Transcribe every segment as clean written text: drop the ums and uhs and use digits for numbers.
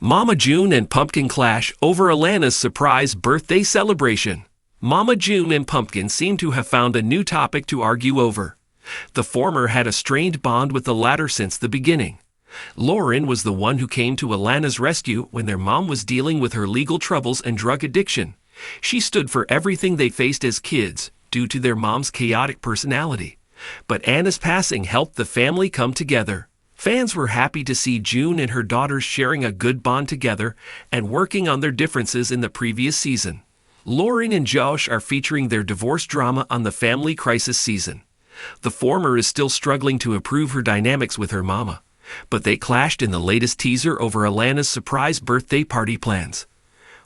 Mama June and Pumpkin clash over Alana's surprise birthday celebration. Mama June and Pumpkin seem to have found a new topic to argue over. The former had a strained bond with the latter since the beginning. Lauren was the one who came to Alana's rescue when their mom was dealing with her legal troubles and drug addiction. She stood for everything they faced as kids, due to their mom's chaotic personality. But Anna's passing helped the family come together. Fans were happy to see June and her daughters sharing a good bond together and working on their differences in the previous season. Lauren and Josh are featuring their divorce drama on the Family Crisis season. The former is still struggling to improve her dynamics with her mama, but they clashed in the latest teaser over Alana's surprise birthday party plans.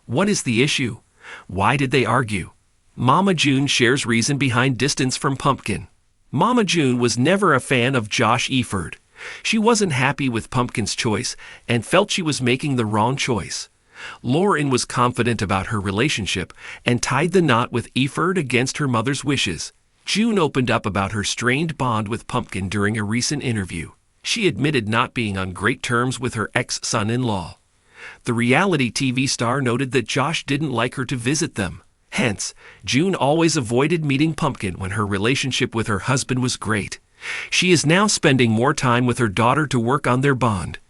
What is the issue? Why did they argue? Mama June shares reason behind distance from Pumpkin. Mama June was never a fan of Josh Eford. She wasn't happy with Pumpkin's choice and felt she was making the wrong choice. Lauren was confident about her relationship and tied the knot with Eford against her mother's wishes. June opened up about her strained bond with Pumpkin during a recent interview. She admitted not being on great terms with her ex-son-in-law. The reality TV star noted that Josh didn't like her to visit them. Hence, June always avoided meeting Pumpkin when her relationship with her husband was great. She is now spending more time with her daughter to work on their bond.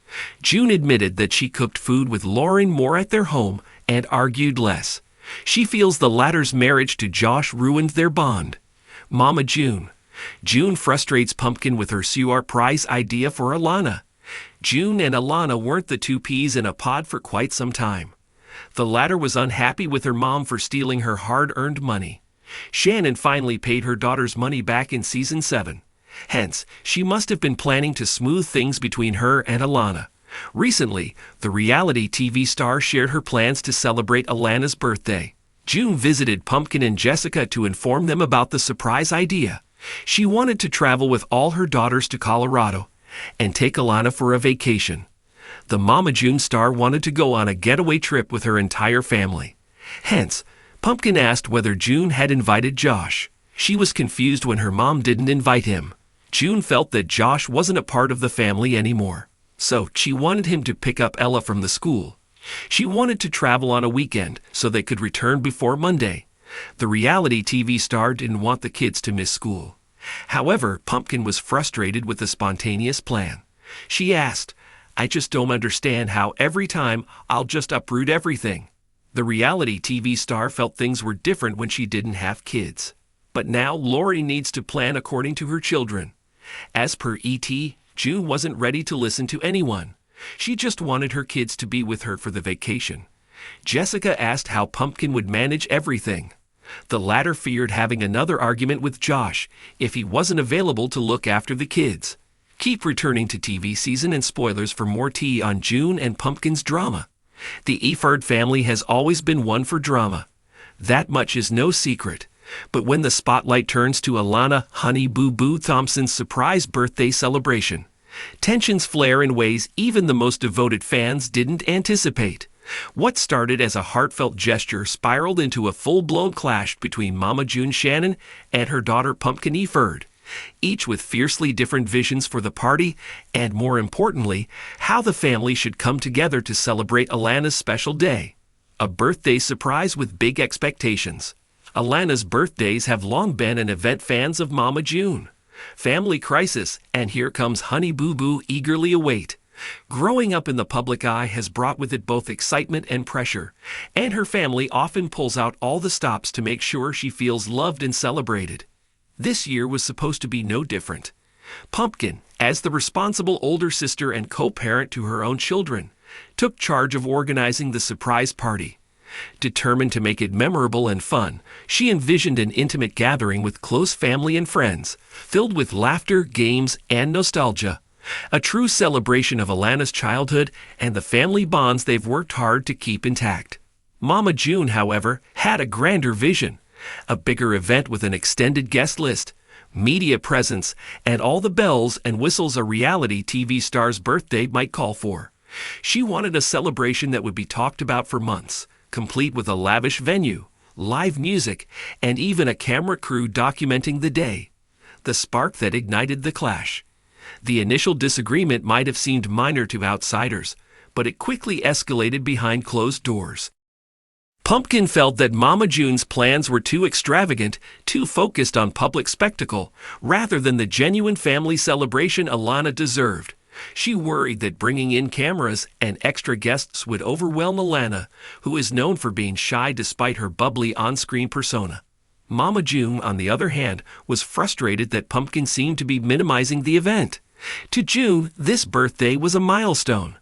June admitted that she cooked food with Lauren more at their home and argued less. She feels the latter's marriage to Josh ruined their bond. Mama June. June frustrates Pumpkin with her surprise idea for Alana. June and Alana weren't the two peas in a pod for quite some time. The latter was unhappy with her mom for stealing her hard-earned money. Shannon finally paid her daughter's money back in season 7. Hence, she must have been planning to smooth things between her and Alana. Recently, the reality TV star shared her plans to celebrate Alana's birthday. June visited Pumpkin and Jessica to inform them about the surprise idea. She wanted to travel with all her daughters to Colorado and take Alana for a vacation. The Mama June star wanted to go on a getaway trip with her entire family. Hence, Pumpkin asked whether June had invited Josh. She was confused when her mom didn't invite him. June felt that Josh wasn't a part of the family anymore, so she wanted him to pick up Ella from the school. She wanted to travel on a weekend so they could return before Monday. The reality TV star didn't want the kids to miss school. However, Pumpkin was frustrated with the spontaneous plan. She asked, "I just don't understand how every time I'll just uproot everything." The reality TV star felt things were different when she didn't have kids. But now Lori needs to plan according to her children. As per ET, June wasn't ready to listen to anyone. She just wanted her kids to be with her for the vacation. Jessica asked how Pumpkin would manage everything. The latter feared having another argument with Josh if he wasn't available to look after the kids. Keep returning to TV season and spoilers for more tea on June and Pumpkin's drama. The Eford family has always been one for drama. That much is no secret. But when the spotlight turns to Alana Honey Boo Boo Thompson's surprise birthday celebration, tensions flare in ways even the most devoted fans didn't anticipate. What started as a heartfelt gesture spiraled into a full-blown clash between Mama June Shannon and her daughter Pumpkin Eford, each with fiercely different visions for the party and, more importantly, how the family should come together to celebrate Alana's special day. A birthday surprise with big expectations. Alana's birthdays have long been an event fans of Mama June. Family Crisis and Here Comes Honey Boo Boo eagerly await. Growing up in the public eye has brought with it both excitement and pressure, and her family often pulls out all the stops to make sure she feels loved and celebrated. This year was supposed to be no different. Pumpkin, as the responsible older sister and co-parent to her own children, took charge of organizing the surprise party. Determined to make it memorable and fun, she envisioned an intimate gathering with close family and friends, filled with laughter, games, and nostalgia. A true celebration of Alana's childhood and the family bonds they've worked hard to keep intact. Mama June, however, had a grander vision. A bigger event with an extended guest list, media presence, and all the bells and whistles a reality TV star's birthday might call for. She wanted a celebration that would be talked about for months, complete with a lavish venue, live music, and even a camera crew documenting the day. The spark that ignited the clash. The initial disagreement might have seemed minor to outsiders, but it quickly escalated behind closed doors. Pumpkin felt that Mama June's plans were too extravagant, too focused on public spectacle, rather than the genuine family celebration Alana deserved. She worried that bringing in cameras and extra guests would overwhelm Alana, who is known for being shy despite her bubbly on-screen persona. Mama June, on the other hand, was frustrated that Pumpkin seemed to be minimizing the event. To June, this birthday was a milestone,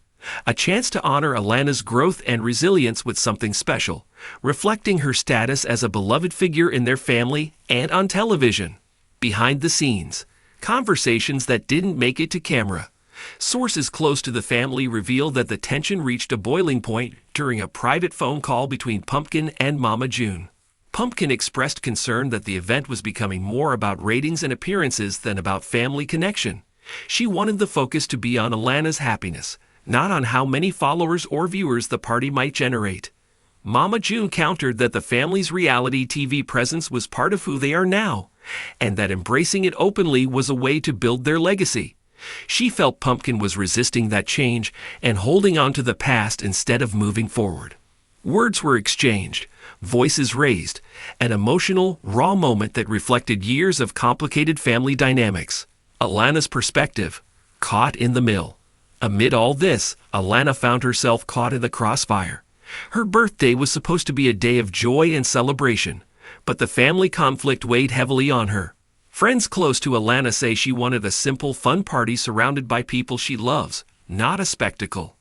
a chance to honor Alana's growth and resilience with something special, reflecting her status as a beloved figure in their family and on television. Behind the scenes, conversations that didn't make it to camera. Sources close to the family reveal that the tension reached a boiling point during a private phone call between Pumpkin and Mama June. Pumpkin expressed concern that the event was becoming more about ratings and appearances than about family connection. She wanted the focus to be on Alana's happiness, not on how many followers or viewers the party might generate. Mama June countered that the family's reality TV presence was part of who they are now, and that embracing it openly was a way to build their legacy. She felt Pumpkin was resisting that change and holding on to the past instead of moving forward. Words were exchanged, voices raised, an emotional, raw moment that reflected years of complicated family dynamics. Alana's perspective, caught in the middle. Amid all this, Alana found herself caught in the crossfire. Her birthday was supposed to be a day of joy and celebration, but the family conflict weighed heavily on her. Friends close to Alana say she wanted a simple, fun party surrounded by people she loves, not a spectacle.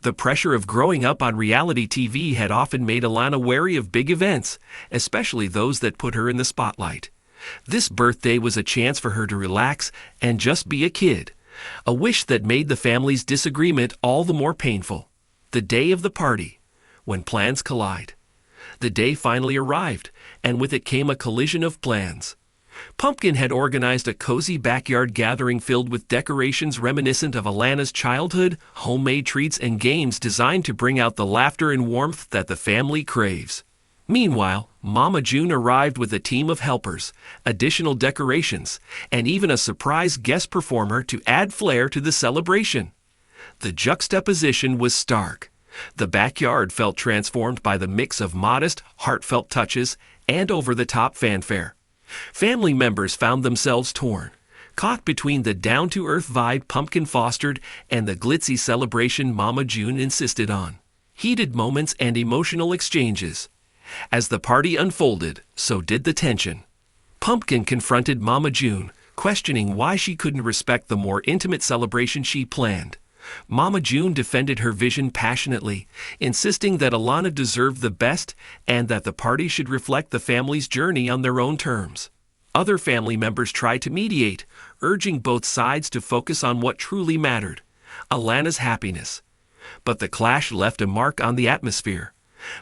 The pressure of growing up on reality TV had often made Alana wary of big events, especially those that put her in the spotlight. This birthday was a chance for her to relax and just be a kid, a wish that made the family's disagreement all the more painful. The day of the party, when plans collide. The day finally arrived, and with it came a collision of plans. Pumpkin had organized a cozy backyard gathering filled with decorations reminiscent of Alana's childhood, homemade treats and games designed to bring out the laughter and warmth that the family craves. Meanwhile, Mama June arrived with a team of helpers, additional decorations, and even a surprise guest performer to add flair to the celebration. The juxtaposition was stark. The backyard felt transformed by the mix of modest, heartfelt touches and over-the-top fanfare. Family members found themselves torn, caught between the down-to-earth vibe Pumpkin fostered and the glitzy celebration Mama June insisted on. Heated moments and emotional exchanges. As the party unfolded, so did the tension. Pumpkin confronted Mama June, questioning why she couldn't respect the more intimate celebration she planned. Mama June defended her vision passionately, insisting that Alana deserved the best and that the party should reflect the family's journey on their own terms. Other family members tried to mediate, urging both sides to focus on what truly mattered, Alana's happiness. But the clash left a mark on the atmosphere.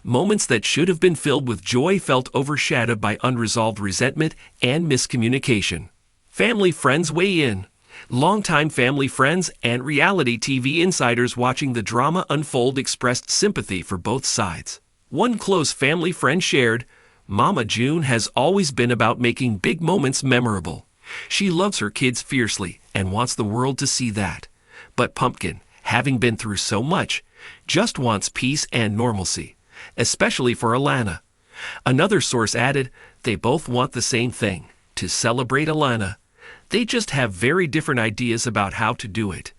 Moments that should have been filled with joy felt overshadowed by unresolved resentment and miscommunication. Family friends weigh in. Longtime family friends and reality TV insiders watching the drama unfold expressed sympathy for both sides. One close family friend shared, "Mama June has always been about making big moments memorable. She loves her kids fiercely and wants the world to see that. But Pumpkin, having been through so much, just wants peace and normalcy, especially for Alana." Another source added, "They both want the same thing, to celebrate Alana. They just have very different ideas about how to do it."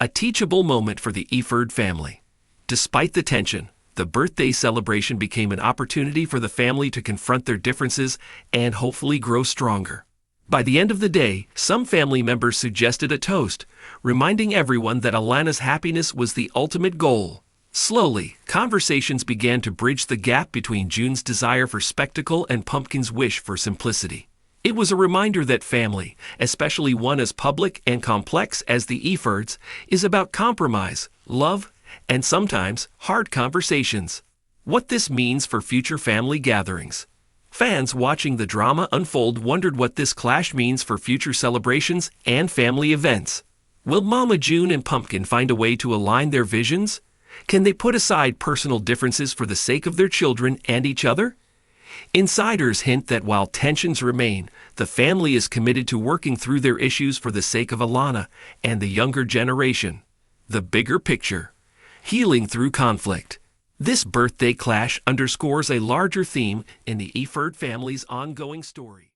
A teachable moment for the Eford family. Despite the tension, the birthday celebration became an opportunity for the family to confront their differences and hopefully grow stronger. By the end of the day, some family members suggested a toast, reminding everyone that Alana's happiness was the ultimate goal. Slowly, conversations began to bridge the gap between June's desire for spectacle and Pumpkin's wish for simplicity. It was a reminder that family, especially one as public and complex as the Efords, is about compromise, love, and sometimes hard conversations. What this means for future family gatherings. Fans watching the drama unfold wondered what this clash means for future celebrations and family events. Will Mama June and Pumpkin find a way to align their visions? Can they put aside personal differences for the sake of their children and each other? Insiders hint that while tensions remain, the family is committed to working through their issues for the sake of Alana and the younger generation. The bigger picture. healing through conflict. This birthday clash underscores a larger theme in the Eford family's ongoing story.